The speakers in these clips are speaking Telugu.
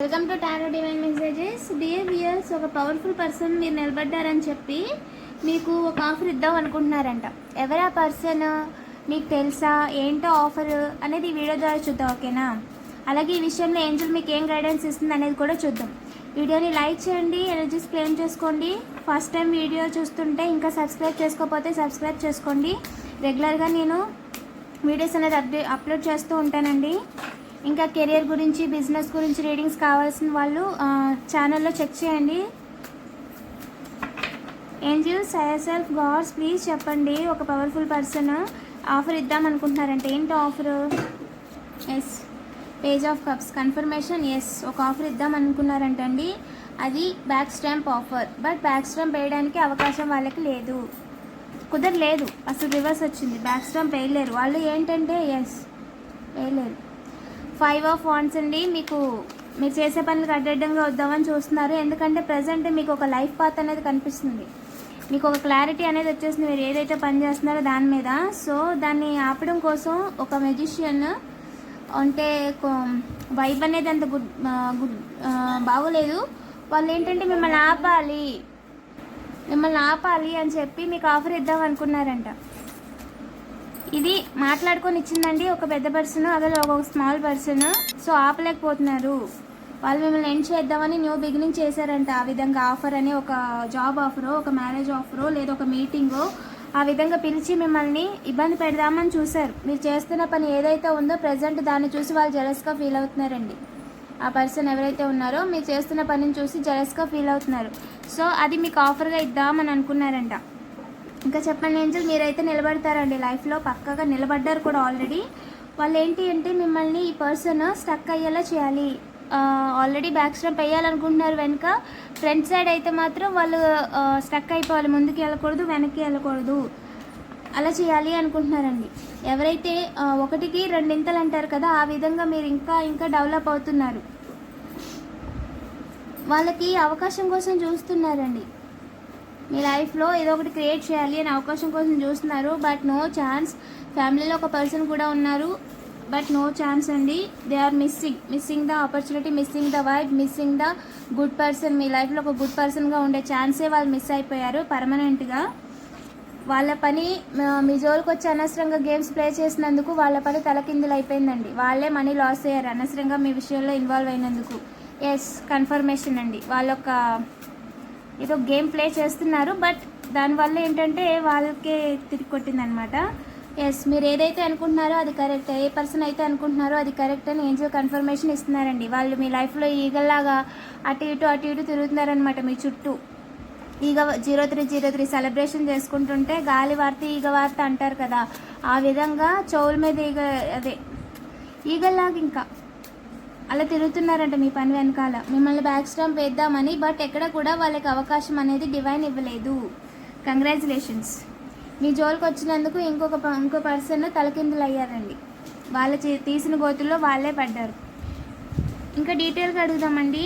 Welcome to tarot divine messages. Dear viewers, ఒక పవర్ఫుల్ పర్సన్ మీరు నిలబడ్డారని చెప్పి మీకు ఒక ఆఫర్ ఇద్దాం అనుకుంటున్నారంట. ఎవరు ఆ పర్సన్, మీకు తెలుసా, ఏంటో ఆఫర్ అనేది ఈ వీడియో ద్వారా చూద్దాం, ఓకేనా? అలాగే ఈ విషయంలో ఏంజల్ మీకు ఏం గైడెన్స్ ఇస్తుంది అనేది కూడా చూద్దాం. వీడియోని లైక్ చేయండి, ఎనర్జీస్ క్లెయిమ్ చేసుకోండి. ఫస్ట్ టైం వీడియో చూస్తుంటే ఇంకా సబ్స్క్రైబ్ చేసుకోకపోతే సబ్స్క్రైబ్ చేసుకోండి. రెగ్యులర్గా నేను వీడియోస్ అనేది అప్లోడ్ చేస్తూ ఉంటానండి. ఇంకా కెరియర్ గురించి, బిజినెస్ గురించి రీడింగ్స్ కావాల్సిన వాళ్ళు ఛానల్లో చెక్ చేయండి. Angels, higher self, gods please చెప్పండి, ఒక పవర్ఫుల్ పర్సన్ ఆఫర్ ఇద్దాం అనుకుంటున్నారంటే ఏంటో offer? Yes, page of cups, confirmation. Yes, ఒక ఆఫర్ ఇద్దాం అనుకున్నారంటండి. అది back stamp offer. But back stamp వేయడానికి అవకాశం వాళ్ళకి లేదు, కుదరలేదు. అసలు రివర్స్ వచ్చింది, బ్యాక్ స్టాంప్ వేయలేరు వాళ్ళు. ఏంటంటే ఎస్, వేయలేరు. 5 ఆఫ్ వాండ్స్ అండి. మీరు చేసే పనులకు అడ్డంగా వద్దామని చూస్తున్నారు. ఎందుకంటే ప్రజెంట్ మీకు ఒక లైఫ్ పాత్ అనేది కనిపిస్తుంది, మీకు ఒక క్లారిటీ అనేది వచ్చేసింది మీరు ఏదైతే పని చేస్తున్నారో దాని మీద. సో దాన్ని ఆపడం కోసం ఒక మెజిషియన్ అంటే వైబ్ అనేది అంత బాగోలేదు. వాళ్ళు ఏంటంటే మిమ్మల్ని ఆపాలి అని చెప్పి మీకు ఆఫర్ ఇద్దాం అనుకున్నారంట. ఇది మాట్లాడుకొని ఇచ్చిందండి ఒక పెద్ద పర్సన్, అదే ఒక స్మాల్ పర్సన్. సో ఆపలేకపోతున్నారు వాళ్ళు, మిమ్మల్ని ఎండ్ చేద్దామని న్యూ బిగినింగ్ చేశారంట. ఆ విధంగా ఆఫర్ అని ఒక జాబ్ ఆఫరో, ఒక మ్యారేజ్ ఆఫరో, లేదా ఒక మీటింగో ఆ విధంగా పిలిచి మిమ్మల్ని ఇబ్బంది పెడదామని చూశారు. మీరు చేస్తున్న పని ఏదైతే ఉందో ప్రజెంట్ దాన్ని చూసి వాళ్ళు జెలస్గా ఫీల్ అవుతున్నారండి. ఆ పర్సన్ ఎవరైతే ఉన్నారో మీరు చేస్తున్న పనిని చూసి జెలస్గా ఫీల్ అవుతున్నారు. సో అది మీకు ఆఫర్గా ఇద్దామని అనుకున్నారంట. ఇంకా చెప్పండి ఏంజల్, మీరైతే నిలబడతారండి లైఫ్లో, పక్కగా నిలబడ్డారు కూడా ఆల్రెడీ. వాళ్ళు ఏంటి అంటే మిమ్మల్ని ఈ పర్సన్ స్టక్ అయ్యేలా చేయాలి. ఆల్రెడీ బ్యాక్ స్టాంప్ వేయాలనుకుంటున్నారు వెనుక, ఫ్రంట్ సైడ్ అయితే మాత్రం వాళ్ళు స్టక్ అయిపోవాలి, ముందుకు వెళ్ళకూడదు, వెనక్కి వెళ్ళకూడదు, అలా చేయాలి అనుకుంటున్నారండి. ఎవరైతే 1కి 2 అంటారు కదా, ఆ విధంగా మీరు ఇంకా డెవలప్ అవుతున్నారు. వాళ్ళకి అవకాశం కోసం చూస్తున్నారండి. మీ లైఫ్లో ఏదో ఒకటి క్రియేట్ చేయాలి అని అవకాశం కోసం చూస్తున్నారు. But no chance. ఫ్యామిలీలో ఒక పర్సన్ కూడా ఉన్నారు, బట్ నో ఛాన్స్ అండి. They are missing the opportunity, missing the vibe, missing the good person. మీ లైఫ్లో ఒక గుడ్ పర్సన్గా ఉండే ఛాన్సే వాళ్ళు మిస్ అయిపోయారు పర్మనెంట్గా. వాళ్ళ పని మీ జోలికి వచ్చి అనవసరంగా గేమ్స్ ప్లే చేసినందుకు వాళ్ళ పని తలకిందులు అయిపోయిందండి. వాళ్ళే మనీ లాస్ అయ్యారు అనవసరంగా మీ విషయంలో ఇన్వాల్వ్ అయినందుకు. ఎస్, కన్ఫర్మేషన్ అండి. వాళ్ళొక ఏదో గేమ్ ప్లే చేస్తున్నారు, బట్ దానివల్ల ఏంటంటే వాళ్ళకే తిరిగి కొట్టిందనమాట. ఎస్, మీరు ఏదైతే అనుకుంటున్నారో అది కరెక్ట్, ఏ పర్సన్ అయితే అనుకుంటున్నారో అది కరెక్ట్ అని ఏంజల్ కన్ఫర్మేషన్ ఇస్తున్నారండి. వాళ్ళు మీ లైఫ్లో ఈగల్లాగా అటు ఇటు తిరుగుతున్నారనమాట మీ చుట్టూ. ఈగ 0303 సెలబ్రేషన్ చేసుకుంటుంటే గాలి వార్త ఈగ వార్త అంటారు కదా, ఆ విధంగా చెవుల మీద ఈగల్లాగా ఇంకా అలా తిరుగుతున్నారంట మీ పని వెనకాల, మిమ్మల్ని బ్యాక్ స్టాంప్ వేద్దామని. బట్ ఎక్కడ కూడా వాళ్ళకి అవకాశం అనేది డివైన్ ఇవ్వలేదు. కంగ్రాచులేషన్స్, మీ జోలికి వచ్చినందుకు ఇంకో పర్సన్ తలకిందులు అయ్యారండి. వాళ్ళ తీసిన గోతుల్లో వాళ్ళే పడ్డారు. ఇంకా డీటెయిల్గా అడుగుదామండి.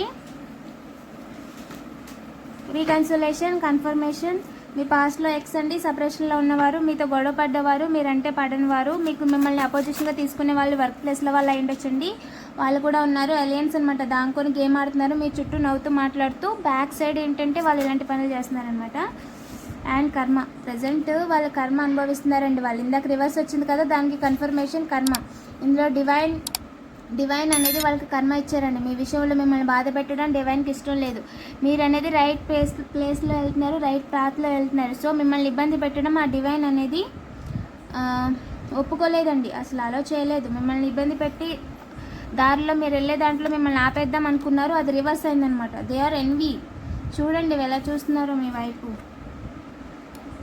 Reconciliation, confirmation. మీ పాస్ట్లో ఎక్స్ అండి, సపరేషన్లో ఉన్నవారు, మీతో గొడవ పడ్డవారు, మీరంటే పడని వారు, మిమ్మల్ని అపోజిషన్గా తీసుకునే వాళ్ళు వర్క్ ప్లేస్లో వాళ్ళు అయి ఉండొచ్చండి. వాళ్ళు కూడా ఉన్నారు. అలియన్స్ అనమాట, దాంకొని గేమ్ ఆడుతున్నారు మీ చుట్టూ నవ్వుతూ మాట్లాడుతూ. బ్యాక్ సైడ్ ఏంటంటే వాళ్ళు ఇలాంటి పనులు చేస్తున్నారనమాట. అండ్ కర్మ, ప్రజెంట్ వాళ్ళ కర్మ అనుభవిస్తున్నారండి వాళ్ళు. ఇందాక రివర్స్ వచ్చింది కదా, దానికి కన్ఫర్మేషన్ కర్మ. ఇందులో డివైన్ అనేది వాళ్ళకి కర్మ ఇచ్చారండి. మీ విషయంలో మిమ్మల్ని బాధ పెట్టడం డివైన్కి ఇష్టం లేదు. మీరు అనేది రైట్ ప్లేస్లో వెళ్తున్నారు, రైట్ పాత్లో వెళ్తున్నారు. సో మిమ్మల్ని ఇబ్బంది పెట్టడం ఆ డివైన్ అనేది ఒప్పుకోలేదండి, అసలు అలో చేయలేదు. మిమ్మల్ని ఇబ్బంది పెట్టి దారిలో మీరు వెళ్ళే దాంట్లో మిమ్మల్ని ఆపేద్దాం అనుకున్నారు, అది రివర్స్ అయిందనమాట. They are envy. చూడండి ఎలా చూస్తున్నారో మీ వైపు.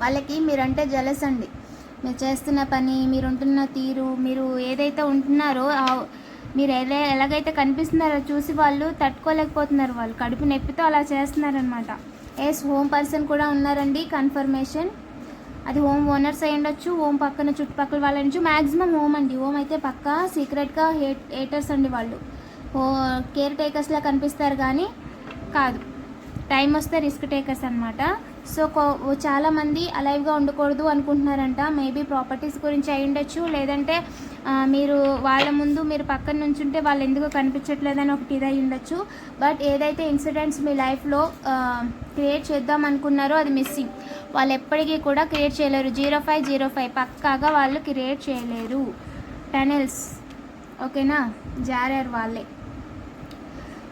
వాళ్ళకి మీరంటే జెలస్ అండి. మీరు చేస్తున్న పని, మీరు ఉంటున్న తీరు, మీరు ఏదైతే ఉంటున్నారో, మీరు ఎలాగైతే కనిపిస్తున్నారో చూసి వాళ్ళు తట్టుకోలేకపోతున్నారు. వాళ్ళు కడుపు నొప్పితో అలా చేస్తున్నారనమాట. ఎస్, హోమ్ పర్సన్ కూడా ఉన్నారండి. కన్ఫర్మేషన్, అది హోమ్ ఓనర్స్ అయి ఉండొచ్చు, హోమ్ పక్కన చుట్టుపక్కల వాళ్ళ నుంచి. మ్యాక్సిమం హోమ్ అండి. హోమ్ అయితే పక్కా సీక్రెట్గా హేటర్స్ అండి వాళ్ళు. కేర్ టేకర్స్లా కనిపిస్తారు కానీ కాదు, టైం వస్తే రిస్క్ టేకర్స్ అనమాట. సో చాలామంది అలైవ్గా ఉండకూడదు అనుకుంటున్నారంట. మేబీ ప్రాపర్టీస్ గురించి అయి ఉండొచ్చు, లేదంటే మీరు వాళ్ళ ముందు మీరు పక్కన నుంచుంటే వాళ్ళు ఎందుకు కనిపించట్లేదని ఒకటి ఇదై ఉండొచ్చు. బట్ ఏదైతే ఇన్సిడెంట్స్ మీ లైఫ్లో క్రియేట్ చేద్దాం అనుకున్నారో అది మిస్సింగ్. వాళ్ళు ఎప్పటికీ కూడా క్రియేట్ చేయలేరు. 0505 పక్కాగా వాళ్ళు క్రియేట్ చేయలేరు. టనెల్స్ ఓకేనా, జారారు వాళ్ళే.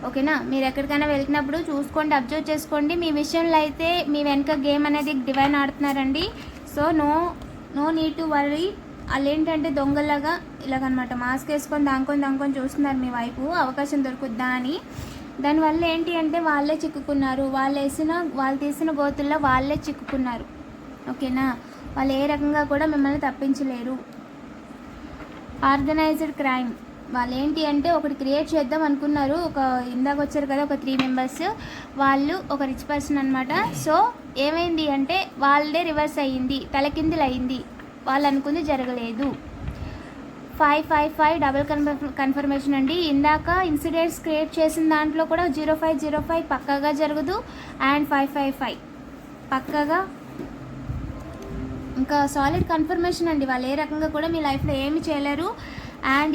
ఓకేనా, మీరు ఎక్కడికైనా వెళ్తున్నప్పుడు చూసుకోండి, అబ్జర్వ్ చేసుకోండి. మీ విషయంలో అయితే మీ వెనక గేమ్ అనేది డివైన్ ఆడుతున్నారండి. So no need to worry. వాళ్ళు ఏంటంటే దొంగలాగా ఇలాగనమాట మాస్క్ వేసుకొని దాంకొని చూస్తున్నారు మీ వైపు, అవకాశం దొరుకుద్దా అని. దానివల్ల ఏంటి అంటే వాళ్ళే చిక్కుకున్నారు. వాళ్ళు తీసిన గోతుల్లో వాళ్ళే చిక్కుకున్నారు. ఓకేనా, వాళ్ళు ఏ రకంగా కూడా మిమ్మల్ని తప్పించలేరు. ఆర్గనైజ్డ్ క్రైమ్ వాళ్ళు ఏంటి అంటే ఒకటి క్రియేట్ చేద్దాం అనుకున్నారు. ఇందాక వచ్చారు కదా ఒక 3 మెంబర్స్, వాళ్ళు ఒక రిచ్ పర్సన్ అనమాట. సో ఏమైంది అంటే వాళ్ళదే రివర్స్ అయ్యింది, తలకిందులు అయింది, వాళ్ళు అనుకుంది జరగలేదు. 555 డబుల్ కన్ఫర్మేషన్ అండి. ఇందాక ఇన్సిడెంట్స్ క్రియేట్ చేసిన దాంట్లో కూడా 0505 పక్కాగా జరగదు, అండ్ 555 పక్కాగా ఇంకా సాలిడ్ కన్ఫర్మేషన్ అండి. వాళ్ళు ఏ రకంగా కూడా మీ లైఫ్లో ఏమి చేయలేరు. అండ్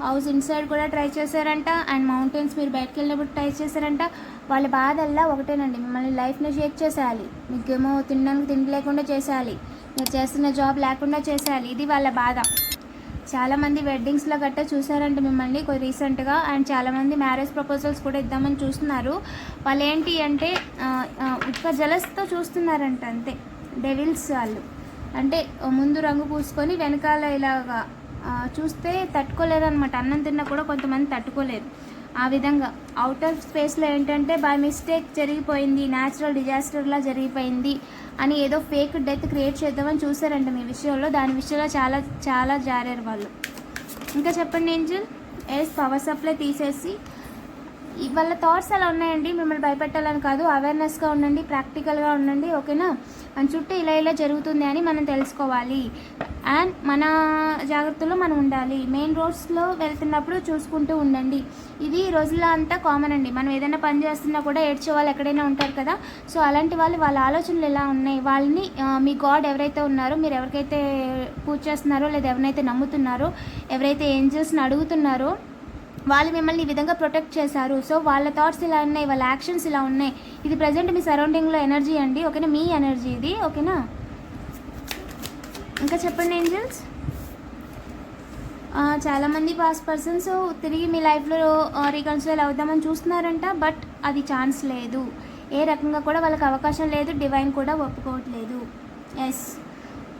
హౌస్ ఇన్సైడ్ కూడా ట్రై చేశారంట, అండ్ మౌంటైన్స్ మీరు బయటకు వెళ్ళినప్పుడు ట్రై చేశారంట. వాళ్ళ బాధల్లా ఒకటేనండి, మిమ్మల్ని లైఫ్ని షేక్ చేసేయాలి, మీకేమో తినడానికి తిండి లేకుండా చేసేయాలి, మీరు చేస్తున్న జాబ్ లేకుండా చేసేయాలి. ఇది వాళ్ళ బాధ. చాలామంది వెడ్డింగ్స్లో గట్టా చూసారంటే మిమ్మల్ని రీసెంట్గా, అండ్ చాలామంది మ్యారేజ్ ప్రపోజల్స్ కూడా ఇద్దామని చూస్తున్నారు. వాళ్ళు ఏంటి అంటే ఉత్ప జలస్తో చూస్తున్నారంట, అంతే. డెవిల్స్ వాళ్ళు అంటే ముందు రంగు పూసుకొని వెనకాల ఇలాగా చూస్తే తట్టుకోలేరు అనమాట. అన్నం తిన్నా కూడా కొంతమంది తట్టుకోలేరు. ఆ విధంగా అవుటర్ స్పేస్లో ఏంటంటే బై మిస్టేక్ జరిగిపోయింది, న్యాచురల్ డిజాస్టర్లా జరిగిపోయింది అని ఏదో ఫేక్ డెత్ క్రియేట్ చేద్దామని చూసారంట మీ విషయంలో. దాని విషయంలో చాలా చాలా జారారు వాళ్ళు. ఇంకా చెప్పండి ఏంజల్. పవర్ సప్లై తీసేసి వాళ్ళ థాట్స్ అలా ఉన్నాయండి. మిమ్మల్ని భయపెట్టాలని కాదు, అవేర్నెస్గా ఉండండి, ప్రాక్టికల్గా ఉండండి. ఓకేనా, మన చుట్టూ ఇలా జరుగుతుంది అని మనం తెలుసుకోవాలి, అండ్ మన జాగ్రత్తలో మనం ఉండాలి. మెయిన్ రోడ్స్లో వెళ్తున్నప్పుడు చూసుకుంటూ ఉండండి. ఇది రోజుల్లో అంతా కామన్ అండి. మనం ఏదైనా పని చేస్తున్నా కూడా ఏడ్చే వాళ్ళు ఎక్కడైనా ఉంటారు కదా. సో అలాంటి వాళ్ళ ఆలోచనలు ఎలా ఉన్నాయి, వాళ్ళని మీ గాడ్ ఎవరైతే ఉన్నారో, మీరు ఎవరికైతే పూజ చేస్తున్నారో లేదా ఎవరినైతే నమ్ముతున్నారో, ఎవరైతే ఏంజల్స్ని అడుగుతున్నారో వాళ్ళు మిమ్మల్ని ఈ విధంగా ప్రొటెక్ట్ చేశారు. సో వాళ్ళ థాట్స్ ఇలా ఉన్నాయి, వాళ్ళ యాక్షన్స్ ఇలా ఉన్నాయి. ఇది ప్రజెంట్ మీ సరౌండింగ్లో ఎనర్జీ అండి. ఓకేనా, మీ ఎనర్జీ ఇది. ఓకేనా, ఇంకా చెప్పండి ఏంజల్స్. చాలామంది పాస్ట్ పర్సన్స్ తిరిగి మీ లైఫ్లో రీకన్సిల్ అవుదామని చూస్తున్నారంట, బట్ అది ఛాన్స్ లేదు. ఏ రకంగా కూడా వాళ్ళకి అవకాశం లేదు, డివైన్ కూడా ఒప్పుకోవట్లేదు. ఎస్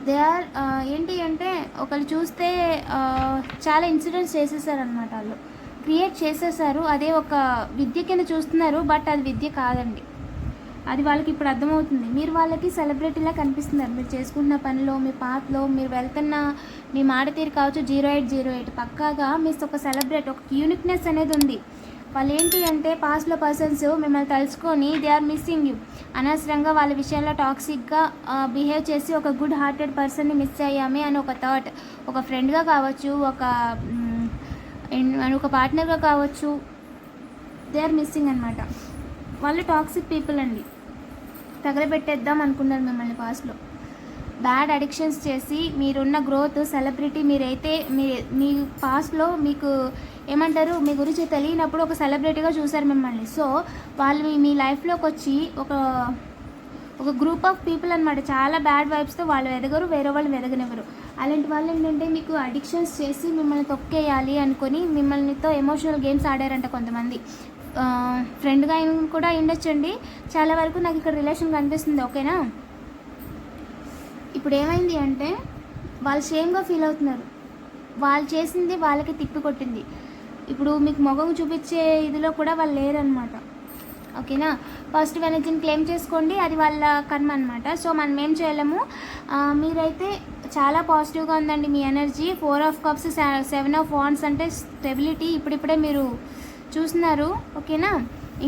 దే ఆర్ ఏంటి అంటే ఒకళ్ళు చూస్తే చాలా ఇన్సిడెంట్స్ చేసేసారనమాట. వాళ్ళు క్రియేట్ చేసేసారు, అదే ఒక విద్య కింద చూస్తున్నారు, బట్ అది విద్య కాదండి. అది వాళ్ళకి ఇప్పుడు అర్థమవుతుంది. మీరు వాళ్ళకి సెలబ్రిటీలా కనిపిస్తున్నారు. మీరు చేసుకుంటున్న పనిలో, మీ పాత్లో, మీరు వెళ్తున్న మీ మాట తీరు కావచ్చు. 0808 పక్కాగా మీరు ఒక సెలబ్రేట్, ఒక యూనిక్నెస్ అనేది ఉంది. వాళ్ళు ఏంటి అంటే పాస్ట్లో పర్సన్స్ మిమ్మల్ని తలుచుకొని దే ఆర్ మిస్సింగ్ యూ. అనవసరంగా వాళ్ళ విషయంలో టాక్సిక్గా బిహేవ్ చేసి ఒక గుడ్ హార్టెడ్ పర్సన్ని మిస్ అయ్యామే అని ఒక థాట్, ఒక ఫ్రెండ్గా కావచ్చు, ఒక పార్ట్నర్గా కావచ్చు, దే ఆర్ మిస్సింగ్ అనమాట. వాళ్ళు టాక్సిక్ పీపుల్ అండి. తగలబెట్టేద్దాం అనుకున్నారు మిమ్మల్ని పాస్ట్లో. బ్యాడ్ అడిక్షన్స్ చేసి మీరున్న గ్రోత్, సెలబ్రిటీ మీరైతే మీ పాస్ట్లో మీకు ఏమంటారు, మీ గురించి తెలియనప్పుడు ఒక సెలబ్రిటీగా చూశారు మిమ్మల్ని. సో వాళ్ళు మీ లైఫ్లోకి వచ్చి ఒక గ్రూప్ ఆఫ్ పీపుల్ అనమాట. చాలా బ్యాడ్ వైబ్స్తో వాళ్ళు ఎదగరు, వేరే వాళ్ళు ఎదగనివ్వరు. అలాంటి వాళ్ళు ఏంటంటే మీకు అడిక్షన్స్ చేసి మిమ్మల్ని తొక్కేయాలి అనుకొని మిమ్మల్నితో ఎమోషనల్ గేమ్స్ ఆడారంట కొంతమంది. ఫ్రెండ్గా కూడా ఉండొచ్చండి. చాలా వరకు నాకు ఇక్కడ రిలేషన్ కనిపిస్తుంది. ఓకేనా, ఇప్పుడు ఏమైంది అంటే వాళ్ళు షేమ్గా ఫీల్ అవుతున్నారు. వాళ్ళు చేసింది వాళ్ళకి తిప్పి కొట్టింది. ఇప్పుడు మీకు మొగం చూపించే ఇదిలో కూడా వాళ్ళు లేరనమాట. ఓకేనా, పాజిటివ్ ఎనర్జీని క్లెయిమ్ చేసుకోండి, అది వాళ్ళ కర్మ అనమాట. సో మనం ఏం చేయలేము. మీరైతే చాలా పాజిటివ్గా ఉందండి మీ energy. 4 of cups, 7 of wands అంటే స్టెబిలిటీ ఇప్పుడిప్పుడే మీరు చూస్తున్నారు. ఓకేనా,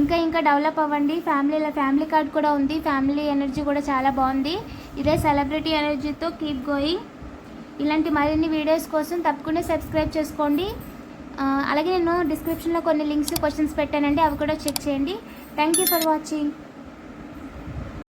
ఇంకా డెవలప్ అవ్వండి. ఫ్యామిలీ కార్డ్ కూడా ఉంది. ఫ్యామిలీ ఎనర్జీ కూడా చాలా బాగుంది. ఇదే సెలబ్రిటీ ఎనర్జీతో కీప్ గోయింగ్. ఇలాంటి మరిన్ని వీడియోస్ కోసం తప్పకుండా సబ్స్క్రైబ్ చేసుకోండి. అలాగే నేను డిస్క్రిప్షన్లో కొన్ని లింక్స్, క్వశ్చన్స్ పెట్టానండి, అవి కూడా చెక్ చేయండి. Thank you for watching.